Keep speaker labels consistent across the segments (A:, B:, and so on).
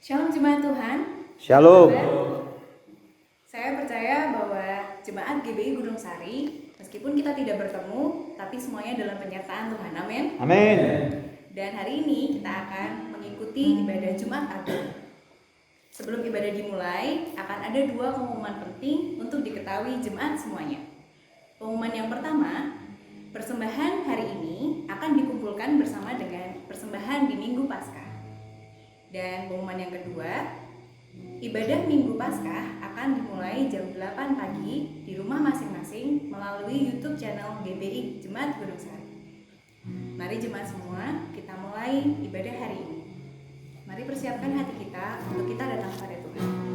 A: Shalom jemaat Tuhan.
B: Shalom.
A: Saya percaya bahwa jemaat GBI Gunung Sari, meskipun kita tidak bertemu, tapi semuanya dalam penyertaan Tuhan. Amin.
B: Amin.
A: Dan hari ini kita akan mengikuti ibadah Jumat Agung. Sebelum ibadah dimulai, akan ada dua pengumuman penting untuk diketahui jemaat semuanya. Pengumuman yang pertama, persembahan hari ini akan dikumpulkan bersama dengan persembahan di Minggu Paskah. Dan pengumuman yang kedua, ibadah Minggu Paskah akan dimulai jam 8 pagi di rumah masing-masing melalui YouTube channel GBI Jemaat Gunung Sari. Mari jemaat semua, kita mulai ibadah hari ini. Mari persiapkan hati kita untuk kita datang pada Tuhan.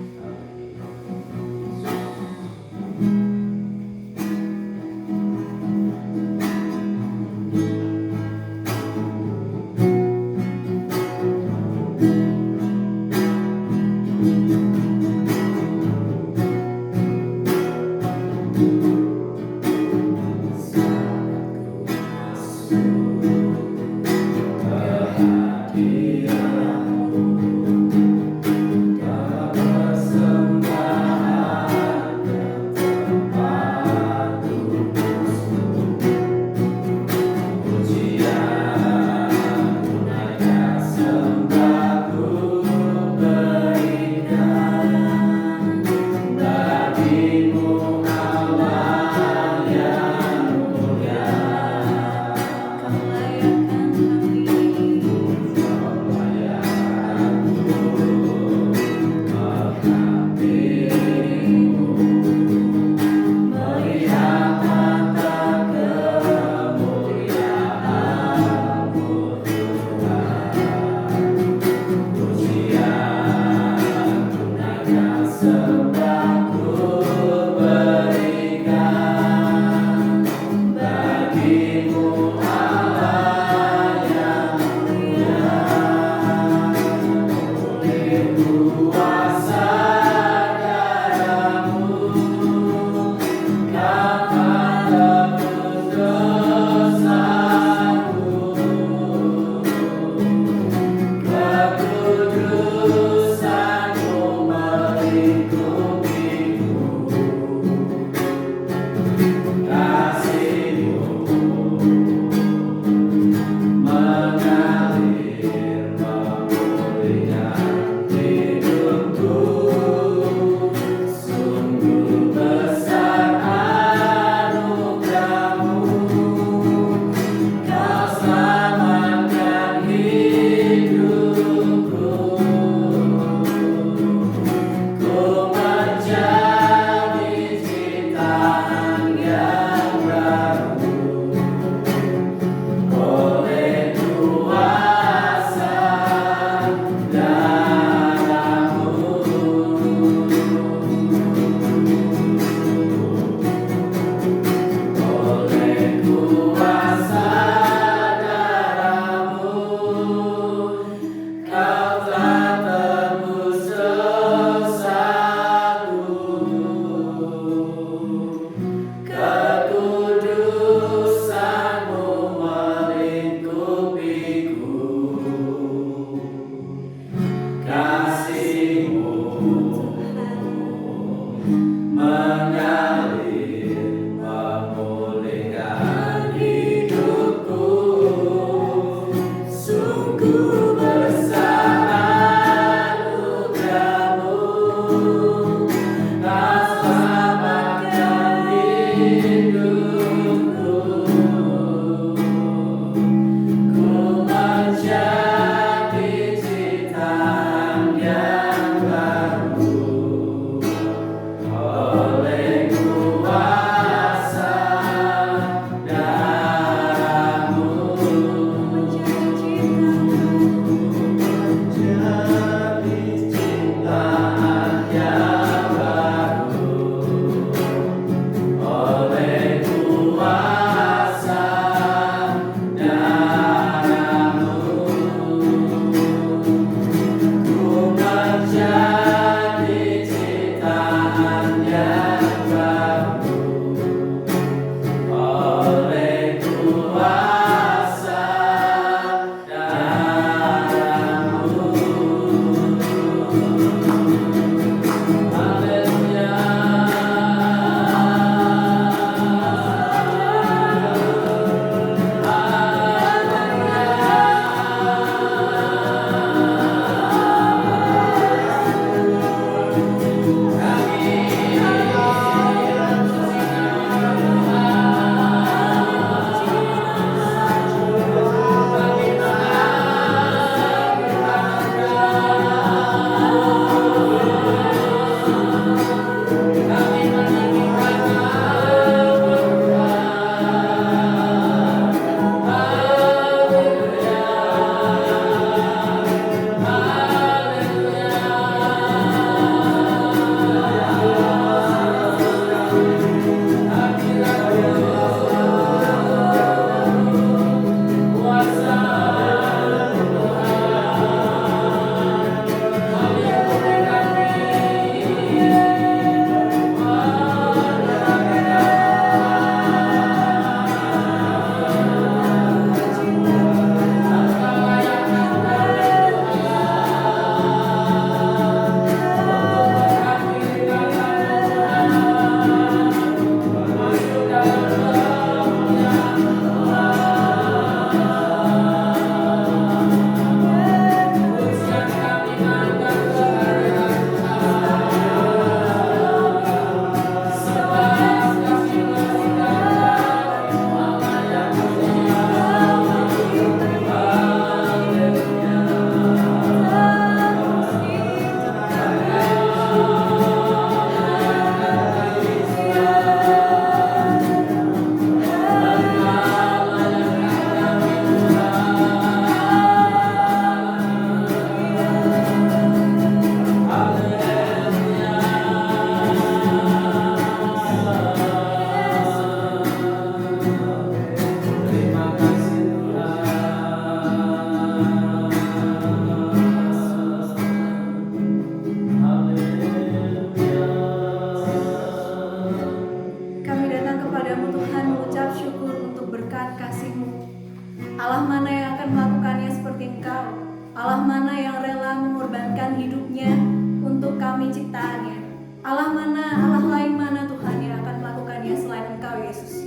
A: Allah mana yang rela mengorbankan hidupnya untuk kami ciptaannya. Allah mana, Allah lain mana Tuhan yang akan melakukannya selain Engkau Yesus.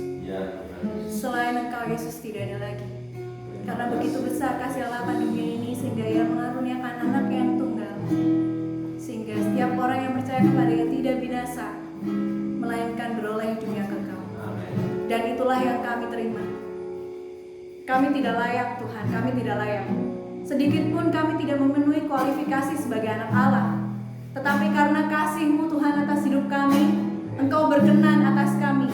A: Selain Engkau Yesus tidak ada lagi. Karena begitu besar kasih Allah akan dunia ini sehingga Ia mengaruniakan anak yang tunggal, sehingga setiap orang yang percaya kepadanya tidak binasa, melainkan beroleh hidup yang kekal. Dan itulah yang kami terima. Kami tidak layak Tuhan, kami tidak layak. Sedikit pun kami tidak memenuhi kualifikasi sebagai anak Allah. Tetapi karena kasih-Mu Tuhan atas hidup kami, Engkau berkenan atas kami.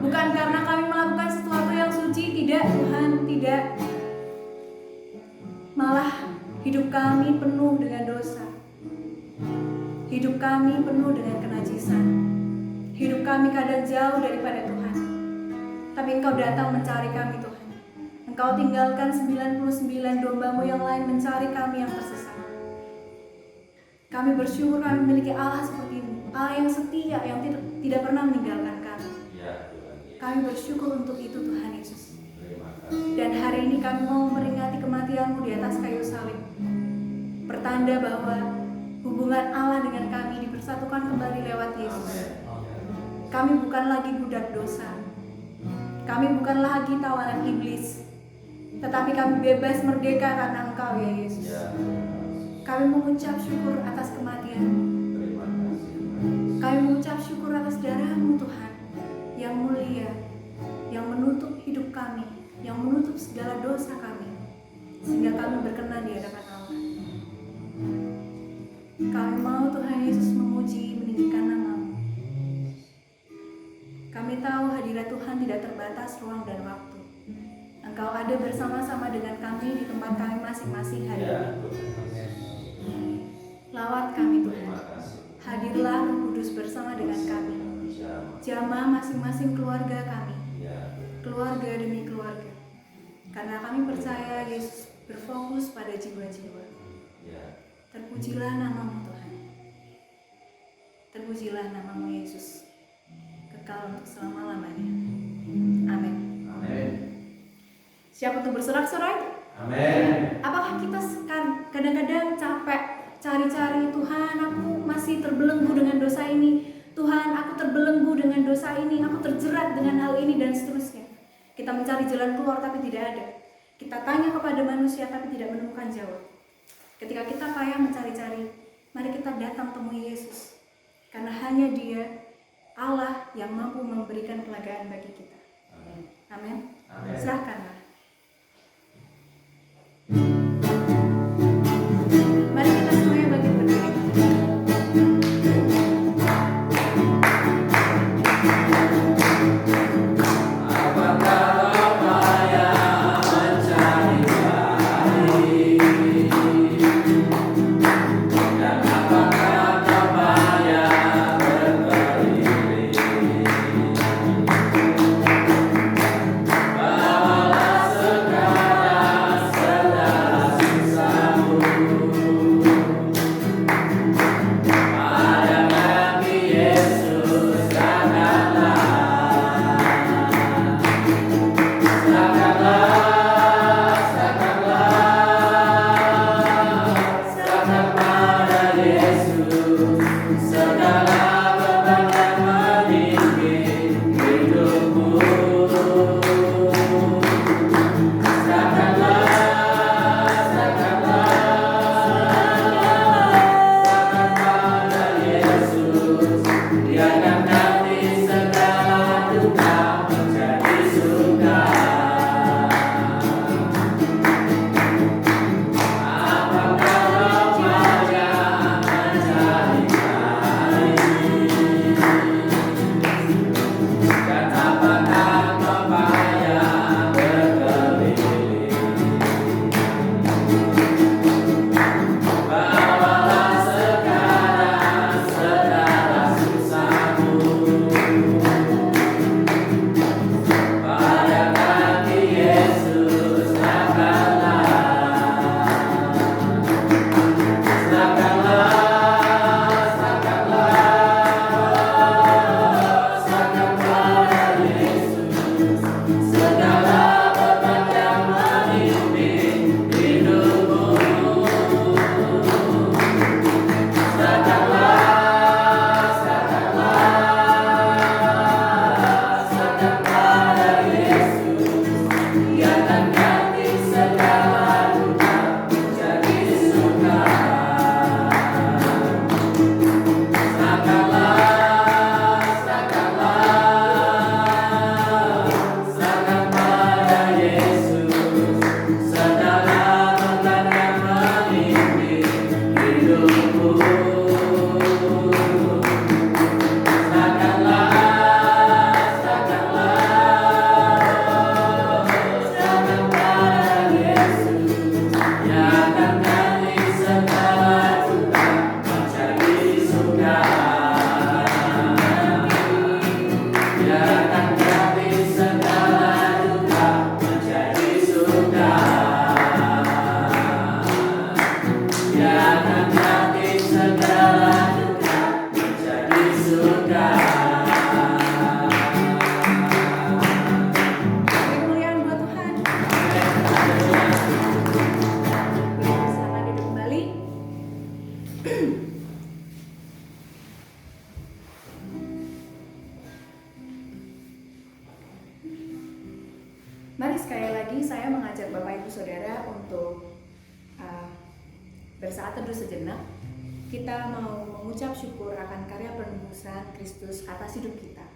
A: Bukan karena kami melakukan sesuatu yang suci, tidak Tuhan, tidak. Malah hidup kami penuh dengan dosa. Hidup kami penuh dengan kenajisan. Hidup kami kadang jauh daripada Tuhan. Tapi Engkau datang mencari kami Tuhan. Engkau tinggalkan 99 domba-Mu yang lain mencari kami yang tersesat. Kami bersyukur kami memiliki Allah seperti-Mu, Allah yang setia, yang tidak pernah meninggalkan kami. Kami bersyukur untuk itu Tuhan Yesus. Dan hari ini kami mau memperingati kematian-Mu di atas kayu salib. Pertanda bahwa hubungan Allah dengan kami dipersatukan kembali lewat Yesus. Kami bukan lagi budak dosa. Kami bukan lagi tawanan iblis. Tetapi kami bebas merdeka karena Engkau ya Yesus. Kami mengucap syukur atas kematian-Mu. Kami mengucap syukur atas darah-Mu Tuhan yang mulia, yang menutup hidup kami, yang menutup segala dosa kami, sehingga kami berkenan di hadapan Allah. Kami mau Tuhan Yesus memuji, meninggikan nama-Mu. Kami tahu hadirat Tuhan tidak terbatas ruang dan waktu. Engkau ada bersama-sama dengan kami di tempat kami masing-masing hari ini. Lawat kami Tuhan. Hadirlah Roh Kudus bersama dengan kami. Jamah masing-masing keluarga kami. Keluarga demi keluarga. Karena kami percaya Yesus berfokus pada jiwa-jiwa. Terpujilah nama-Mu Tuhan. Terpujilah nama-Mu Yesus. Kekal untuk selama-lamanya. Amin. Siap untuk bersorak-sorai? Amin. Apakah kita kadang-kadang capek cari-cari, Tuhan aku masih terbelenggu dengan dosa ini, Tuhan aku terbelenggu dengan dosa ini, aku terjerat dengan hal ini dan seterusnya. Kita mencari jalan keluar tapi tidak ada. Kita tanya kepada manusia tapi tidak menemukan jawab. Ketika kita payah mencari-cari, mari kita datang temui Yesus. Karena hanya Dia Allah yang mampu memberikan kelegaan bagi kita. Amin. Silakanlah. Mari kita semuanya bangkit berdiri.
B: Bye.
A: Mari sekali lagi saya mengajak Bapak Ibu Saudara untuk bersaat teduh sejenak. Kita mau mengucap syukur akan karya penebusan Kristus atas hidup kita.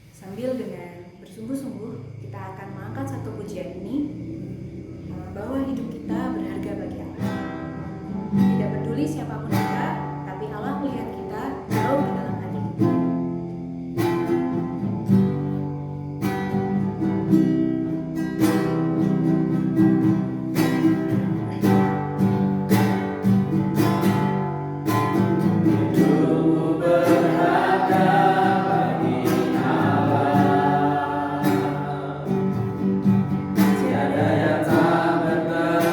A: Sambil dengan bersungguh-sungguh kita akan mengangkat satu pujian ini, bahwa hidup kita berharga bagi Allah. Tidak peduli siapapun kita, tapi Allah melihat kita jauh di dalam hati kita.
B: Tiada yang tak bertepi.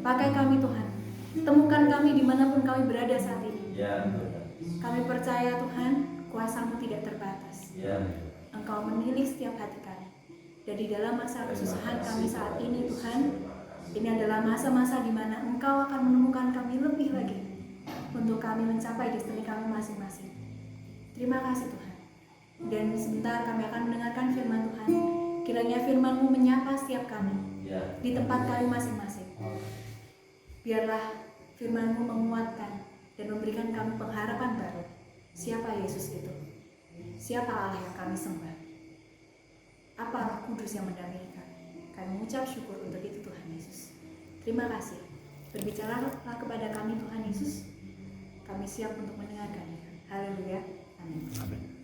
A: Pakai kami Tuhan, temukan kami dimanapun kami berada saat ini.
B: Ya.
A: Kami percaya Tuhan, kuasa-Mu tidak terbatas.
B: Ya.
A: Engkau menilik setiap hati kami. Dan di dalam masa kesusahan kami saat ini Tuhan, ini adalah masa-masa di mana Engkau akan menemukan kami lebih lagi untuk kami mencapai destiny kami masing-masing. Terima kasih Tuhan. Dan sebentar kami akan mendengarkan firman Tuhan. Kiranya firman-Mu menyapa setiap kami di tempat kami masing-masing. Biarlah firman-Mu menguatkan dan memberikan kami pengharapan baru. Siapa Yesus itu? Siapa Allah yang kami sembah? Apa Roh Kudus yang mendampingi kami? Kami mengucap syukur untuk itu Tuhan Yesus. Terima kasih. Berbicaralah kepada kami Tuhan Yesus. Kami siap untuk mendengarkannya. Haleluya. Amin.
B: Amin.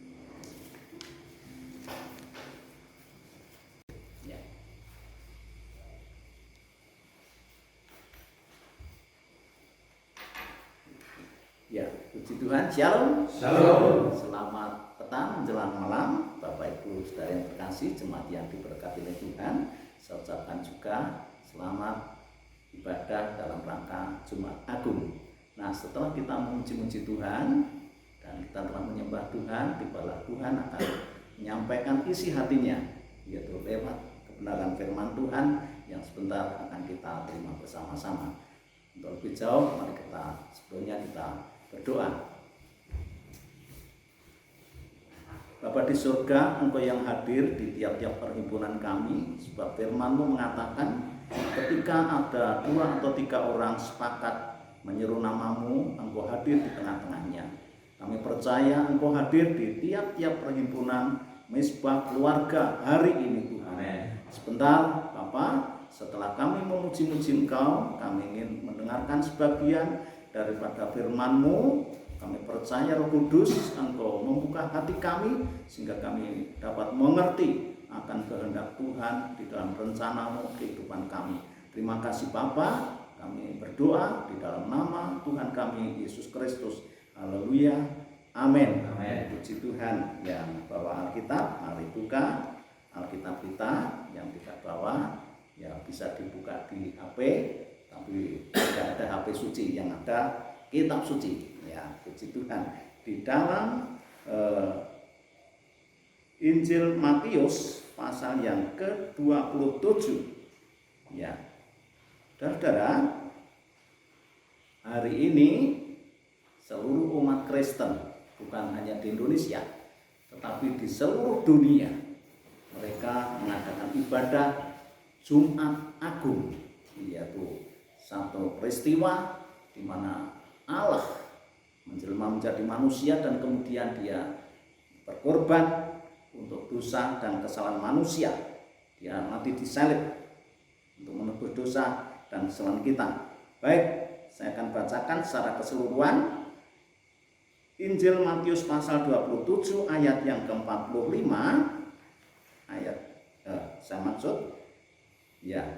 B: Ya, puji Tuhan. Shalom.
C: Shalom.
B: Selamat petang menjelang malam, Bapak Ibu saudara yang terkasih, jemaat yang diberkati oleh Tuhan. Saya ucapkan juga selamat ibadah dalam rangka Jumat Agung. Nah, setelah kita memuji-muji Tuhan dan kita telah menyembah Tuhan, tibalah Tuhan akan menyampaikan isi hatinya, yaitu lewat kebenaran firman Tuhan yang sebentar akan kita terima bersama-sama. Untuk lebih jauh, mari sebelumnya kita berdoa. Bapa di surga, Engkau yang hadir di tiap-tiap perhimpunan kami, sebab firman-Mu mengatakan ketika ada 2 atau 3 orang sepakat menyeru nama-Mu, Engkau hadir di tengah-tengahnya. Kami percaya Engkau hadir di tiap-tiap perhimpunan Misbah keluarga hari ini Tuhan. Sebentar Bapak, setelah kami memuji-muji Engkau, kami ingin mendengarkan sebagian daripada firman-Mu. Kami percaya Roh Kudus Engkau membuka hati kami sehingga kami dapat mengerti akan kehendak Tuhan di dalam rencana-Mu kehidupan kami. Terima kasih Bapa, kami berdoa di dalam nama Tuhan kami Yesus Kristus. Haleluya. Amin.
C: Amin.
B: Puji Tuhan. Yang bawa Alkitab, mari buka Alkitab kita. Yang tidak bawa, ya bisa dibuka di HP, tapi tidak ada HP suci, yang ada kitab suci. Ya, puji Tuhan. Di dalam Injil Matius pasal yang ke-27. Ya. Saudara, hari ini seluruh umat Kristen, bukan hanya di Indonesia, tetapi di seluruh dunia, mereka mengadakan ibadah Jumat Agung, yaitu satu peristiwa di mana Allah menjelma menjadi manusia dan kemudian dia berkorban untuk dosa dan kesalahan manusia. Dia mati disalib untuk menebus dosa dan kesalahan kita. Baik, saya akan bacakan secara keseluruhan Injil Matius pasal 27 ayat yang ke-45.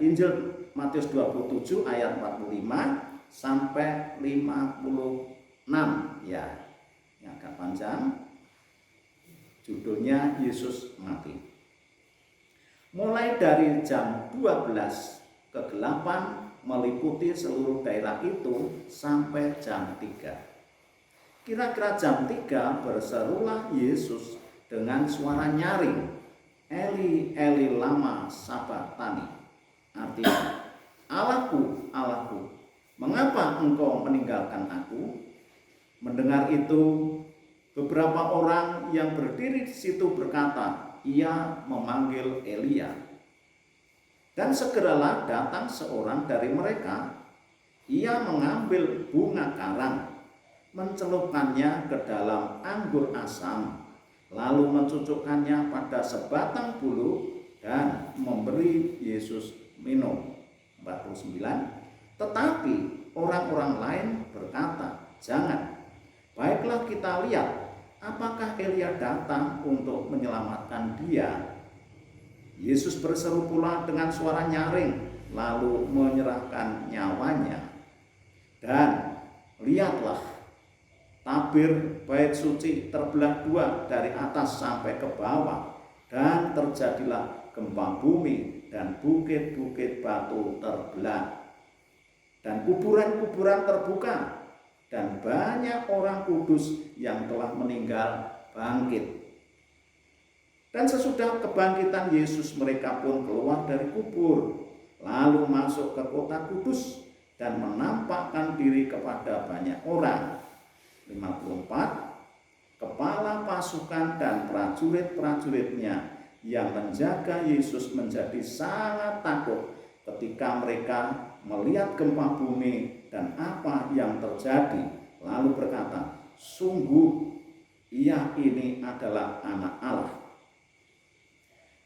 B: Injil Matius 27 ayat 45 sampai 56, ya. Yang agak panjang. Judulnya Yesus mati. Mulai dari jam 12 kegelapan meliputi seluruh daerah itu sampai jam 3. Kira-kira jam 3 berserulah Yesus dengan suara nyaring, Eli, Eli lama sabachthani. Artinya, Allahku, Allahku, mengapa engkau meninggalkan aku? Mendengar itu, beberapa orang yang berdiri di situ berkata, ia memanggil Elia. Dan segeralah datang seorang dari mereka. Ia mengambil bunga karang, mencelupkannya ke dalam anggur asam, lalu mencucukkannya pada sebatang bulu dan memberi Yesus minum. 49. Tetapi orang-orang lain berkata, jangan. Baiklah kita lihat, apakah Elia datang untuk menyelamatkan dia. Yesus berseru pula dengan suara nyaring, lalu menyerahkan nyawanya. Dan lihatlah, tabir bait suci terbelah 2 dari atas sampai ke bawah, dan terjadilah gempa bumi dan bukit-bukit batu terbelah. dan kuburan-kuburan terbuka, dan banyak orang kudus yang telah meninggal bangkit. Dan sesudah kebangkitan Yesus, mereka pun keluar dari kubur, lalu masuk ke kota kudus dan menampakkan diri kepada banyak orang. 54. Kepala pasukan dan prajurit-prajuritnya yang menjaga Yesus menjadi sangat takut ketika mereka melihat gempa bumi dan apa yang terjadi, lalu berkata, sungguh ia ini adalah Anak Allah.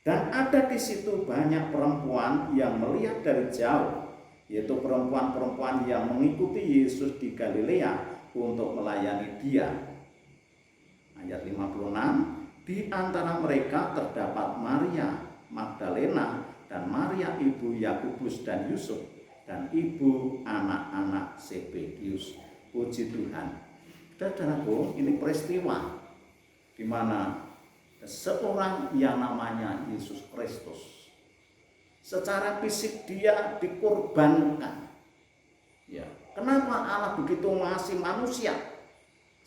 B: Dan ada di situ banyak perempuan yang melihat dari jauh, yaitu perempuan-perempuan yang mengikuti Yesus di Galilea untuk melayani Dia. Ayat 56, di antara mereka terdapat Maria Magdalena dan Maria ibu Yakobus dan Yusuf dan ibu anak-anak Zebedius. Puji Tuhan. Saudaraku, ini peristiwa di mana seorang yang namanya Yesus Kristus, secara fisik dia dikorbankan. Ya, kenapa Allah begitu mengasihi manusia?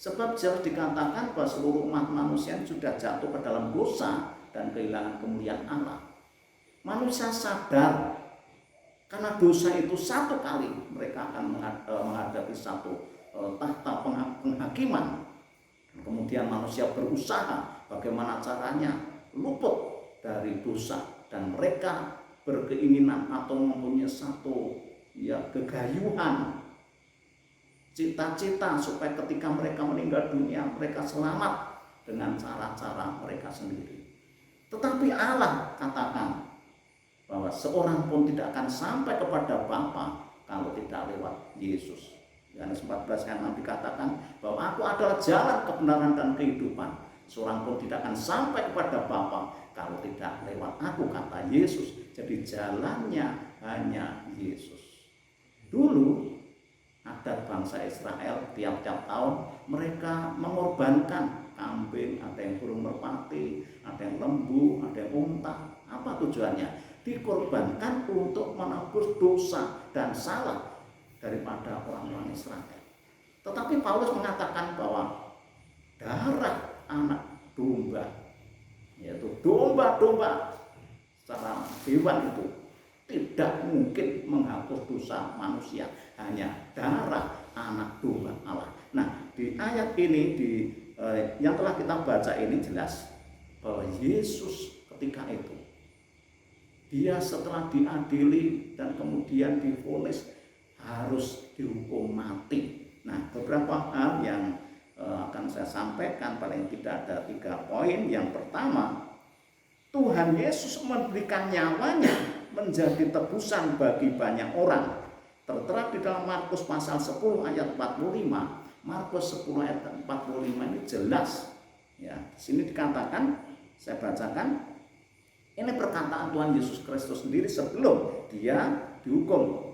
B: Sebab jelas dikatakan bahwa seluruh umat manusia sudah jatuh ke dalam dosa dan kehilangan kemuliaan Allah. Manusia sadar karena dosa itu satu kali mereka akan menghadapi satu tahta penghakiman. Kemudian manusia berusaha bagaimana caranya luput dari dosa, dan mereka berkeinginan atau mempunyai satu kegayuhan, cita-cita supaya ketika mereka meninggal dunia mereka selamat dengan cara-cara mereka sendiri. Tetapi Allah katakan bahwa seorang pun tidak akan sampai kepada Bapa kalau tidak lewat Yesus. Yohanes 14 ayat 6 dikatakan bahwa aku adalah jalan, kebenaran dan kehidupan. Seorang pun tidak akan sampai kepada Bapa kalau tidak lewat aku, kata Yesus. Jadi jalannya hanya Yesus. Dulu adat bangsa Israel tiap-tiap tahun mereka mengorbankan kambing, ada yang burung merpati, ada yang lembu, ada yang unta. Apa tujuannya? Dikorbankan untuk menebus dosa dan salah daripada orang-orang Israel. Tetapi Paulus mengatakan bahwa darah anak domba, yaitu domba-domba secara hewan itu tidak mungkin menghapus dosa manusia, hanya darah anak domba Allah. Nah, di ayat ini yang telah kita baca ini jelas bahwa Yesus ketika itu dia setelah diadili dan kemudian divonis harus dihukum mati. Nah, beberapa hal yang akan saya sampaikan, paling tidak ada 3 poin. Yang pertama, Tuhan Yesus memberikan nyawanya menjadi tebusan bagi banyak orang. Tertera di dalam Markus pasal 10 ayat 45. Markus 10 ayat 45 ini jelas. Ya, di sini dikatakan, saya bacakan, ini perkataan Tuhan Yesus Kristus sendiri sebelum dia dihukum.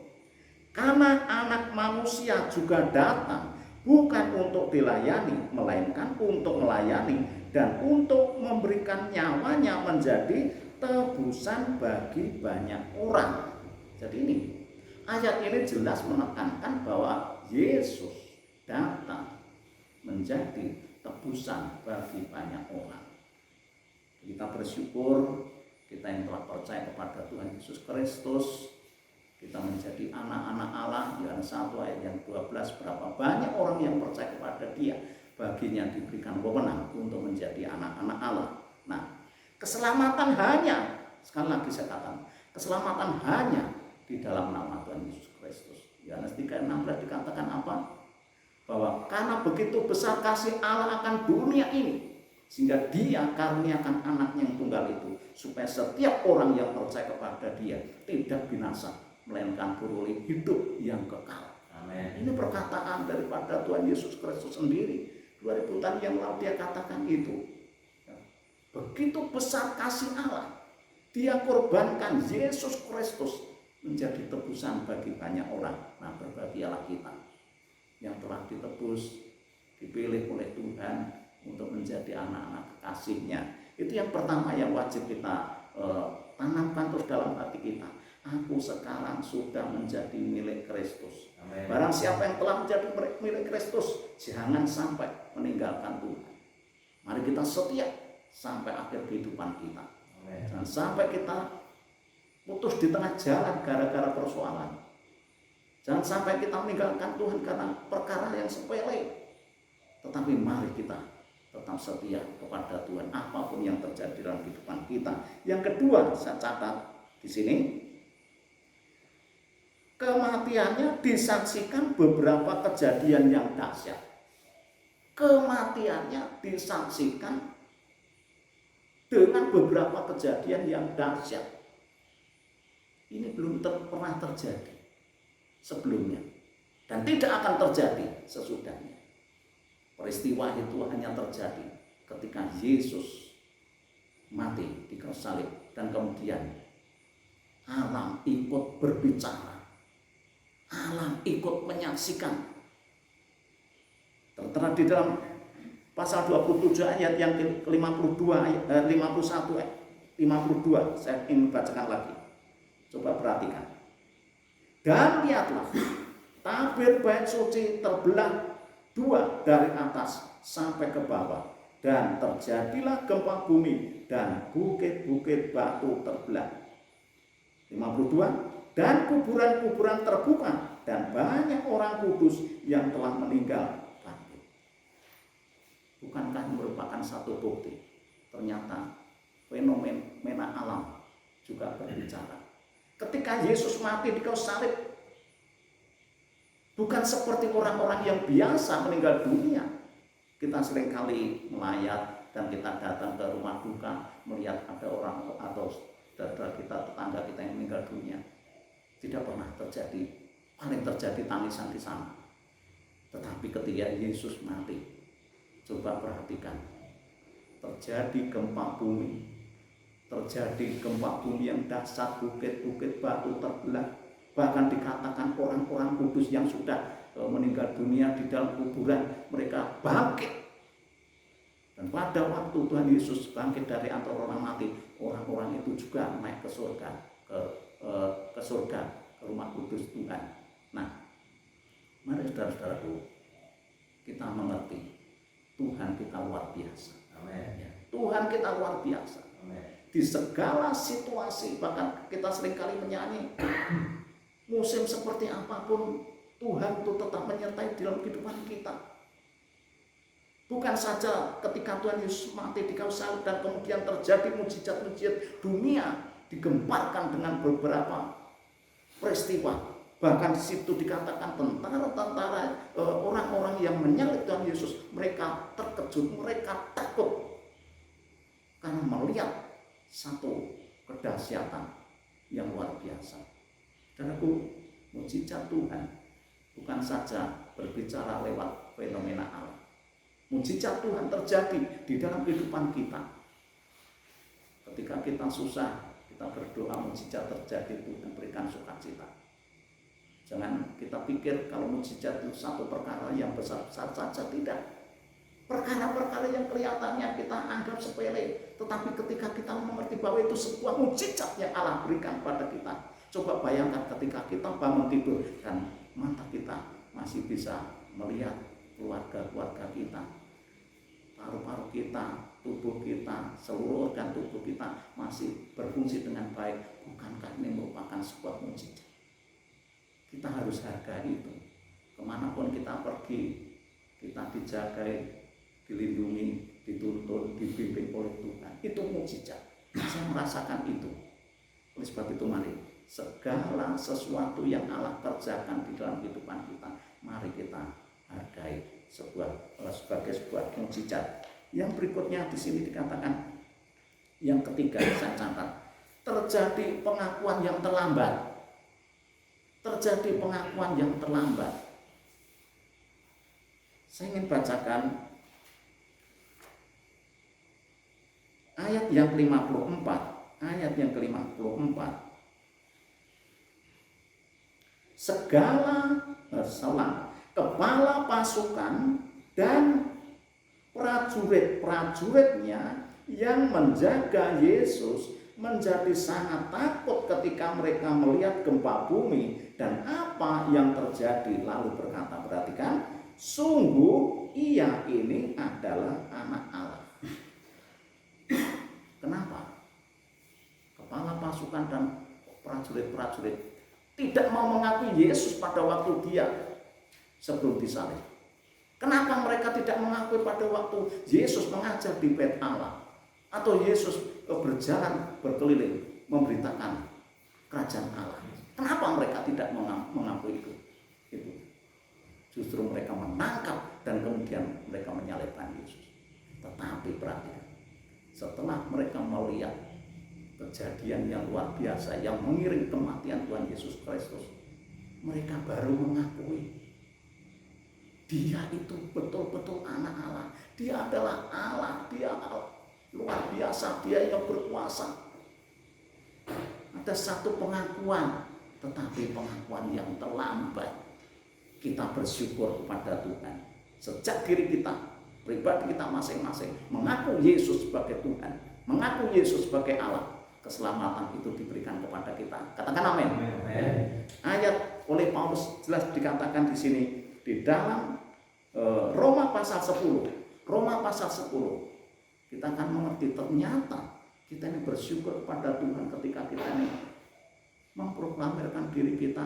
B: Karena anak manusia juga datang bukan untuk dilayani, melainkan untuk melayani dan untuk memberikan nyawanya menjadi tebusan bagi banyak orang. Jadi ini ayat ini jelas menekankan bahwa Yesus datang menjadi tebusan bagi banyak orang. Kita bersyukur, kita yang telah percaya kepada Tuhan Yesus Kristus, kita menjadi anak-anak Allah. Yohanes 1 ayat yang 12, berapa banyak orang yang percaya kepada Dia, baginya diberikan wewenang untuk menjadi anak-anak Allah. Nah, keselamatan hanya, sekali lagi saya katakan, keselamatan hanya di dalam nama Tuhan Yesus Kristus. Yohanes 3:16 dikatakan apa? Bahwa karena begitu besar kasih Allah akan dunia ini, sehingga Dia karuniakan anaknya yang tunggal itu, supaya setiap orang yang percaya kepada Dia tidak binasa, melainkan beroleh hidup yang kekal. Amin. Ini perkataan daripada Tuhan Yesus Kristus sendiri. 2000 tahun yang lalu Dia katakan itu. Begitu besar kasih Allah, Dia korbankan Yesus Kristus menjadi tebusan bagi banyak orang. Nah, berbahagialah kita yang telah ditebus, dipilih oleh Tuhan untuk menjadi anak-anak kekasih-Nya. Itu yang pertama yang wajib kita tanamkan terus dalam hati kita. aku sekarang sudah menjadi milik Kristus.
C: Amin.
B: Barang siapa yang telah menjadi milik Kristus, jangan sampai meninggalkan Tuhan. Mari kita setia sampai akhir kehidupan kita.
C: Amin.
B: Jangan sampai kita putus di tengah jalan gara-gara persoalan. Jangan sampai kita meninggalkan Tuhan karena perkara yang sepele. Tetapi mari kita tetap setia kepada Tuhan apapun yang terjadi dalam kehidupan kita. Yang kedua, saya catat di sini, kematiannya disaksikan beberapa kejadian yang dahsyat. Kematiannya disaksikan dengan beberapa kejadian yang dahsyat. Ini belum pernah terjadi sebelumnya dan tidak akan terjadi sesudahnya. Peristiwa itu hanya terjadi ketika Yesus mati di kayu salib dan kemudian alam ikut berbicara, alam ikut menyaksikan. Tertera di dalam pasal 27 ayat yang ke-52 51 52, saya ingin bacakan lagi. Coba perhatikan. Dan lihatlah, tabir bait suci terbelah dua dari atas sampai ke bawah, dan terjadilah gempa bumi dan bukit-bukit batu terbelah. 52, dan kuburan-kuburan terbuka dan banyak orang kudus yang telah meninggal bangkit. Bukankah merupakan satu bukti? Ternyata fenomena alam juga berbicara. Ketika Yesus mati di kayu salib, bukan seperti orang-orang yang biasa meninggal dunia. Kita seringkali melayat dan kita datang ke rumah duka melihat ada orang atau saudara kita, tetangga kita yang meninggal dunia. Tidak pernah terjadi, paling terjadi tangisan di sana. Tetapi ketika Yesus mati, coba perhatikan, terjadi gempa bumi. Terjadi gempa bumi yang dahsyat, bukit-bukit batu terbelah. Bahkan dikatakan orang-orang kudus yang sudah meninggal dunia di dalam kuburan, mereka bangkit. Dan pada waktu Tuhan Yesus bangkit dari antara orang mati, orang-orang itu juga naik ke surga, ke surga, ke rumah kudus Tuhan. Nah, mari saudara-saudaraku, kita mengerti Tuhan kita luar biasa.
C: Amin.
B: Tuhan kita luar biasa.
C: Amin.
B: Di segala situasi, bahkan kita seringkali menyanyi, musim seperti apapun Tuhan itu tetap menyertai dalam kehidupan kita. Bukan saja ketika Tuhan Yesus mati di kayu salib dan kemudian terjadi mujizat-mujizat, dunia digemparkan dengan beberapa peristiwa. Bahkan di situ dikatakan tentara-tentara, orang-orang yang menyalib Tuhan Yesus, mereka terkejut, mereka takut karena melihat satu kedahsyatan yang luar biasa. Saudaraku, mujizat Tuhan bukan saja berbicara lewat fenomena alam. Mujizat Tuhan terjadi di dalam kehidupan kita. Ketika kita susah, kita berdoa, mujizat terjadi, Tuhan berikan sukacita. Jangan kita pikir kalau mujizat itu satu perkara yang besar-besar saja, tidak. Perkara-perkara yang kelihatannya kita anggap sepele, tetapi ketika kita mengerti bahwa itu sebuah mujizat yang Allah berikan pada kita. Coba bayangkan ketika kita bangun tidur dan mata kita masih bisa melihat keluarga-keluarga kita, paru-paru kita, tubuh kita, seluruh organ tubuh kita masih berfungsi dengan baik. Bukankah ini merupakan sebuah mujizat? Kita harus hargai itu. Kemanapun kita pergi, kita dijagai, dilindungi, dituntun, dibimbing oleh Tuhan. Itu mujizat. Saya merasakan itu. Oleh sebab itu mari, segala sesuatu yang Allah kerjakan di dalam kehidupan kita, mari kita hargai sebagai sebuah mujizat. Yang berikutnya di sini dikatakan, yang ketiga saya catat, terjadi pengakuan yang terlambat. Terjadi pengakuan yang terlambat. Saya ingin bacakan ayat yang ke-54, ayat yang ke-54. Kepala pasukan dan prajurit-prajuritnya yang menjaga Yesus menjadi sangat takut ketika mereka melihat gempa bumi dan apa yang terjadi, lalu berkata, perhatikan, sungguh ia ini adalah anak Allah. Kenapa? Kepala pasukan dan prajurit-prajurit tidak mau mengakui Yesus pada waktu dia sebelum disalib. Kenapa mereka tidak mengakui pada waktu Yesus mengajar di bait Allah atau Yesus berjalan berkeliling memberitakan kerajaan Allah? Kenapa mereka tidak mengakui itu? Justru mereka menangkap dan kemudian mereka menyalibkan Yesus. Tetapi perhatikan, setelah mereka melihat kejadian yang luar biasa yang mengiring kematian Tuhan Yesus Kristus, mereka baru mengakui dia itu betul-betul anak Allah. Dia adalah Allah, dia Allah luar biasa, dia yang berkuasa. Ada satu pengakuan, tetapi pengakuan yang terlambat. Kita bersyukur kepada Tuhan. Sejak diri kita, pribadi kita masing-masing mengaku Yesus sebagai Tuhan, mengaku Yesus sebagai Allah, keselamatan itu diberikan kepada kita. Katakan amin. Ayat oleh Paulus jelas dikatakan di sini di dalam Roma pasal 10. Roma pasal 10. Kita akan mengerti ternyata kita ini bersyukur kepada Tuhan ketika kita ini memproklamirkan diri kita,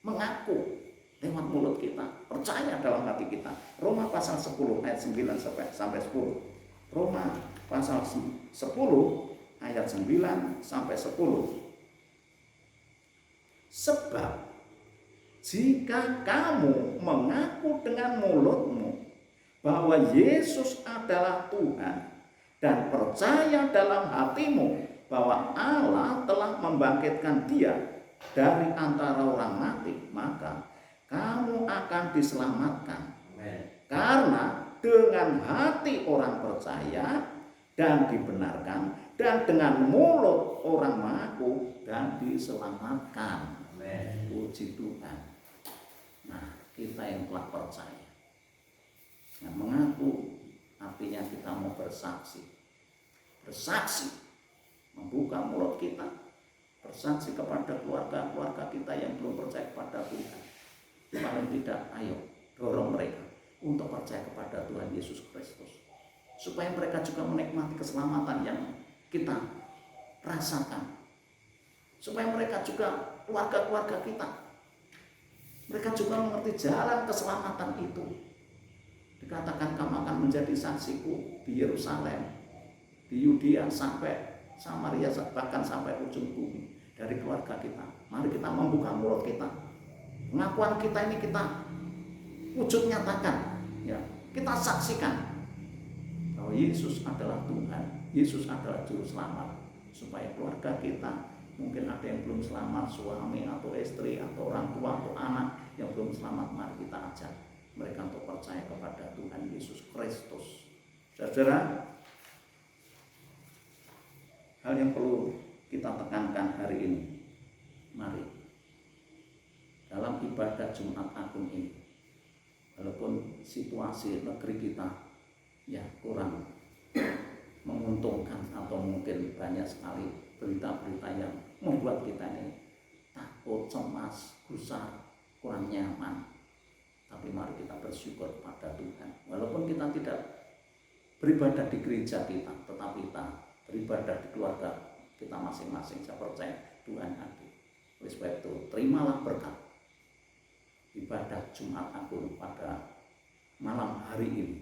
B: mengaku lewat mulut kita, percaya dalam hati kita. Roma pasal 10 ayat 9 sampai 10. Roma pasal 10 ayat 9 sampai 10. Sebab jika kamu mengaku dengan mulutmu bahwa Yesus adalah Tuhan dan percaya dalam hatimu bahwa Allah telah membangkitkan dia dari antara orang mati, maka kamu akan diselamatkan. Karena dengan hati orang percaya dan dibenarkan, dan dengan mulut orang mengaku dan diselamatkan. Puji Tuhan. Nah, kita yang telah percaya, yang mengaku artinya kita mau bersaksi. Bersaksi, membuka mulut kita, bersaksi kepada keluarga-keluarga kita yang belum percaya kepada Tuhan. Paling tidak, ayo dorong mereka untuk percaya kepada Tuhan Yesus Kristus, supaya mereka juga menikmati keselamatan yang kita rasakan, supaya mereka juga keluarga-keluarga kita, mereka juga mengerti jalan keselamatan itu. Dikatakan kamu akan menjadi saksiku di Yerusalem, di Yudea sampai Samaria, bahkan sampai ujung bumi. Dari keluarga kita, mari kita membuka mulut kita. Pengakuan kita ini kita wujud nyatakan, ya, kita saksikan bahwa Yesus adalah Tuhan, Yesus adalah Juru Selamat, supaya keluarga kita, mungkin ada yang belum selamat, suami atau istri atau orang tua atau anak yang belum selamat, mari kita ajak mereka untuk percaya kepada Tuhan Yesus Kristus. Saudara, hal yang perlu kita tekankan hari ini, mari dalam ibadah Jumat Agung ini, walaupun situasi negeri kita ya kurang menguntungkan atau mungkin banyak sekali berita-berita yang membuat kita ini takut, cemas, gusar, kurang nyaman, tapi mari kita bersyukur kepada Tuhan. Walaupun kita tidak beribadah di gereja kita, tetapi kita beribadah di keluarga kita masing-masing. Saya percaya Tuhan hadir. Oleh sebab itu, terimalah berkat ibadah Jumat Agung pada malam hari ini.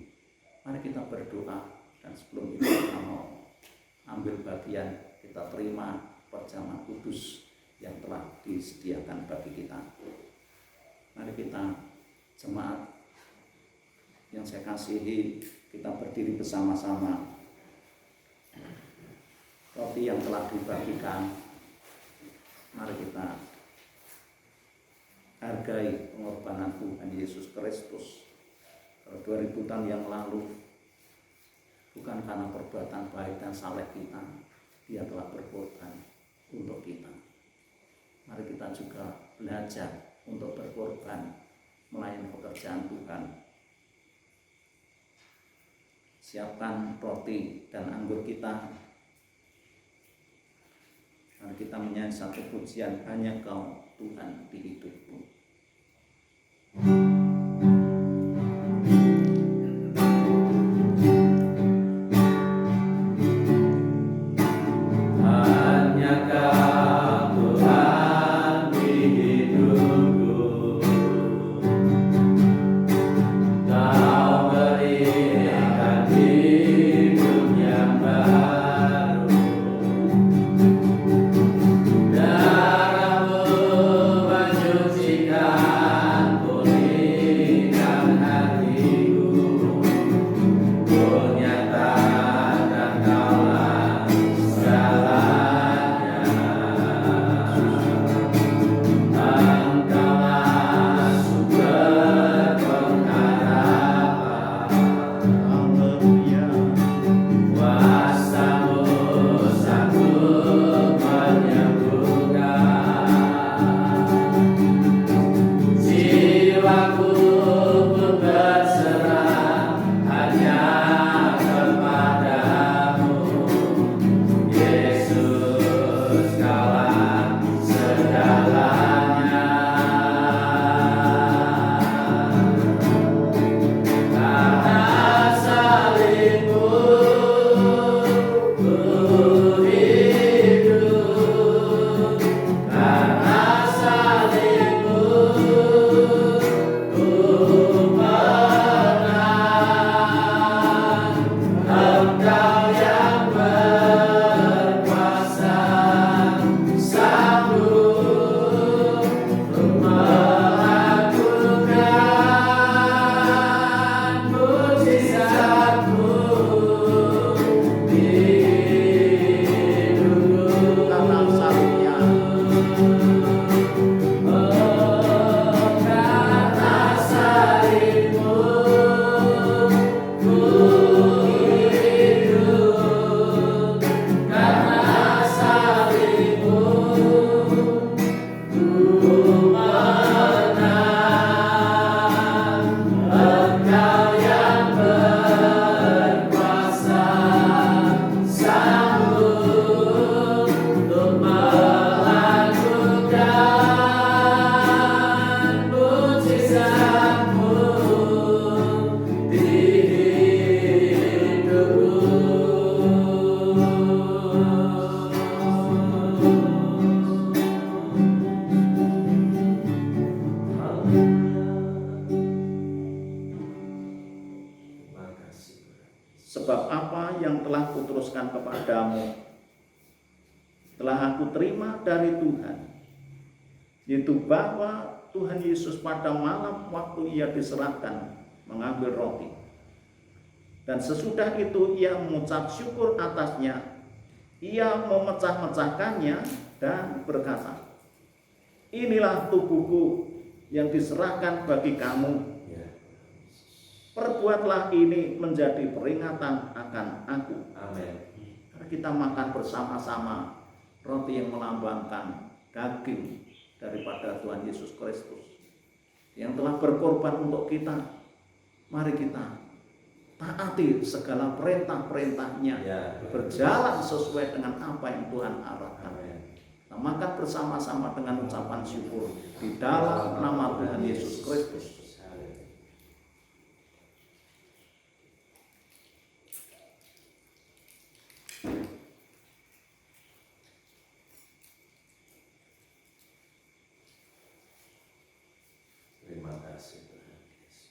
B: Mari kita berdoa, dan sebelum itu kita mau ambil bagian, kita terima perjamuan kudus yang telah disediakan bagi kita. Mari kita, jemaat yang saya kasihi, kita berdiri bersama-sama. Roti yang telah dibagikan, mari kita hargai pengorbanan Tuhan Yesus Kristus. 2000 tahun yang lalu, bukan karena perbuatan baik dan saleh kita, Dia telah berkorban untuk kita. Mari kita juga belajar untuk berkorban melayani pekerjaan Tuhan. Siapkan roti dan anggur kita. Mari kita menyanyi satu pujian, hanya Kau Tuhan di hidupku. Sebab apa yang telah kuteruskan kepadamu telah aku terima dari Tuhan, yaitu bahwa Tuhan Yesus pada malam waktu ia diserahkan mengambil roti, dan sesudah itu ia mengucap syukur atasnya, ia memecah-mecahkannya dan berkata, inilah tubuhku yang diserahkan bagi kamu. Perbuatlah ini menjadi peringatan akan aku. Amin. Kita makan bersama-sama roti yang melambangkan daging daripada Tuhan Yesus Kristus yang telah berkorban untuk kita. Mari kita taati segala perintah-perintahnya, berjalan sesuai dengan apa yang Tuhan arahkan. Kita makan bersama-sama dengan ucapan syukur di dalam nama Tuhan Yesus Kristus.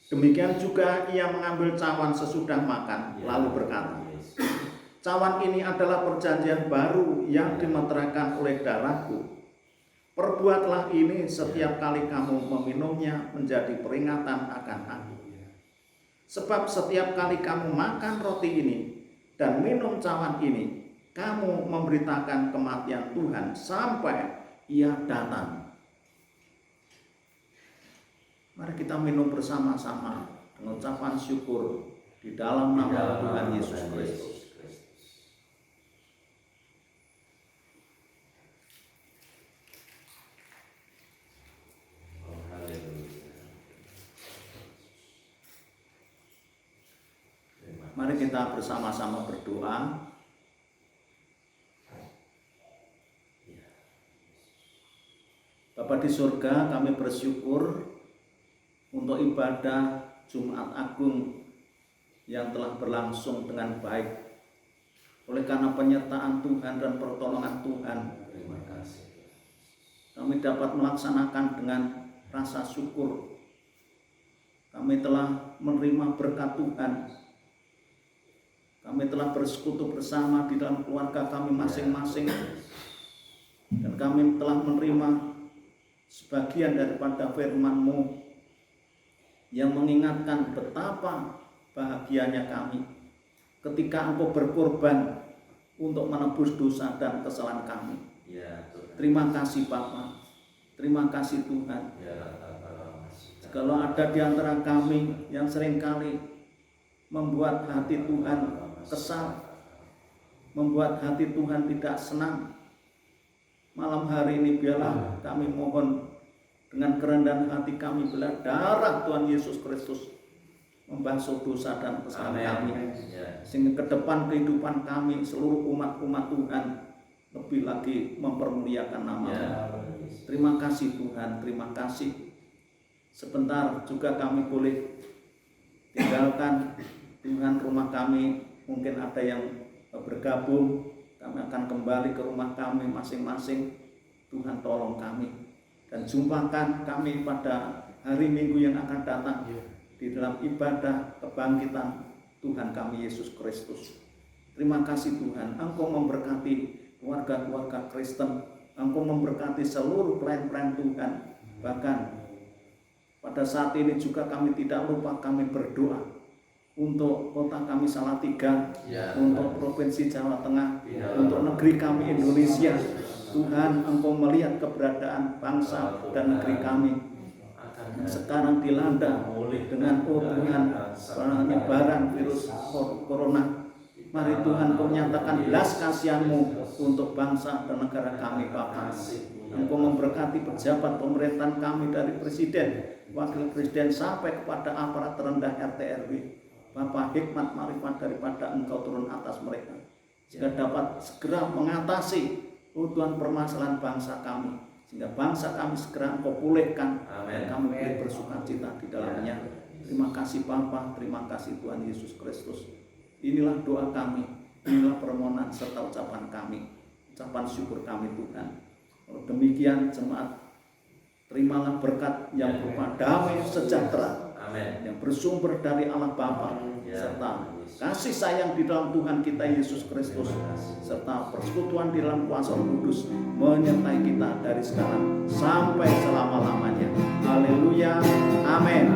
B: Demikian juga ia mengambil cawan sesudah makan, lalu berkata, cawan ini adalah perjanjian baru yang dimeteraikan oleh darahku. Perbuatlah ini setiap kali kamu meminumnya menjadi peringatan akan aku. Sebab setiap kali kamu makan roti ini dan minum cawan ini, kamu memberitakan kematian Tuhan sampai ia datang. Mari kita minum bersama-sama dengan ucapan syukur di dalam nama Tuhan Yesus Kristus. Mari kita bersama-sama berdoa. Bapa di surga, kami bersyukur untuk ibadah Jumat Agung yang telah berlangsung dengan baik. Oleh karena penyertaan Tuhan dan pertolongan Tuhan,
C: Terima kasih.
B: kami dapat melaksanakan dengan rasa syukur. Kami telah menerima berkat Tuhan. Kami telah bersekutu bersama di dalam keluarga kami masing-masing. Dan kami telah menerima sebagian daripada firman-Mu yang mengingatkan betapa bahagianya kami ketika Engkau berkorban untuk menebus dosa dan kesalahan kami.
C: Ya, Tuhan.
B: Terima kasih Bapa, terima kasih Tuhan.
C: Ya,
B: Kalau ada di antara kami yang seringkali membuat hati Tuhan kesal, membuat hati Tuhan tidak senang, malam hari ini biarlah kami mohon dengan kerendahan hati kami, bila darah Tuhan Yesus Kristus membasuh dosa dan kesalahan kami,
C: Ya.
B: sehingga ke depan kehidupan kami seluruh umat-umat Tuhan lebih lagi mempermuliakan nama-Mu.
C: Ya.
B: Terima kasih Tuhan, terima kasih. Sebentar juga kami boleh tinggalkan Tuhan rumah kami, mungkin ada yang bergabung, kami akan kembali ke rumah kami masing-masing. Tuhan tolong kami dan jumpakan kami pada hari Minggu yang akan datang di dalam ibadah kebangkitan Tuhan kami Yesus Kristus. Terima kasih Tuhan, Engkau memberkati keluarga-keluarga Kristen, Engkau memberkati seluruh pelayan-pelayan Tuhan. Bahkan pada saat ini juga kami tidak lupa kami berdoa untuk kota kami Salatiga,
C: Ya.
B: untuk provinsi Jawa Tengah,
C: Ya.
B: untuk negeri kami Indonesia. Tuhan, Engkau melihat keberadaan bangsa dan negeri kami yang sekarang dilanda dengan Tuhan penyebaran virus corona. Mari Tuhan, Kau nyatakan belas kasihan-Mu untuk bangsa dan negara kami Bapa. Engkau memberkati pejabat pemerintahan kami dari presiden, wakil presiden sampai kepada aparat terendah RT RW. Bapa, hikmat marifat daripada Engkau turun atas mereka, sehingga dapat segera mengatasi Tuhan permasalahan bangsa kami, sehingga bangsa kami segera Engkau pulihkan.
C: Amin.
B: Dan kami boleh bersukacita di dalamnya. Terima kasih Bapa, terima kasih Tuhan Yesus Kristus. Inilah doa kami, inilah permohonan serta ucapan kami, ucapan syukur kami Tuhan. Kalau demikian jemaat, terimalah berkat yang berupa damai sejahtera
C: Amin.
B: yang bersumber dari Allah Bapa, serta kasih sayang di dalam Tuhan kita Yesus Kristus, serta persekutuan di dalam kuasa Roh Kudus menyertai kita dari sekarang sampai selama-lamanya. Haleluya, amin.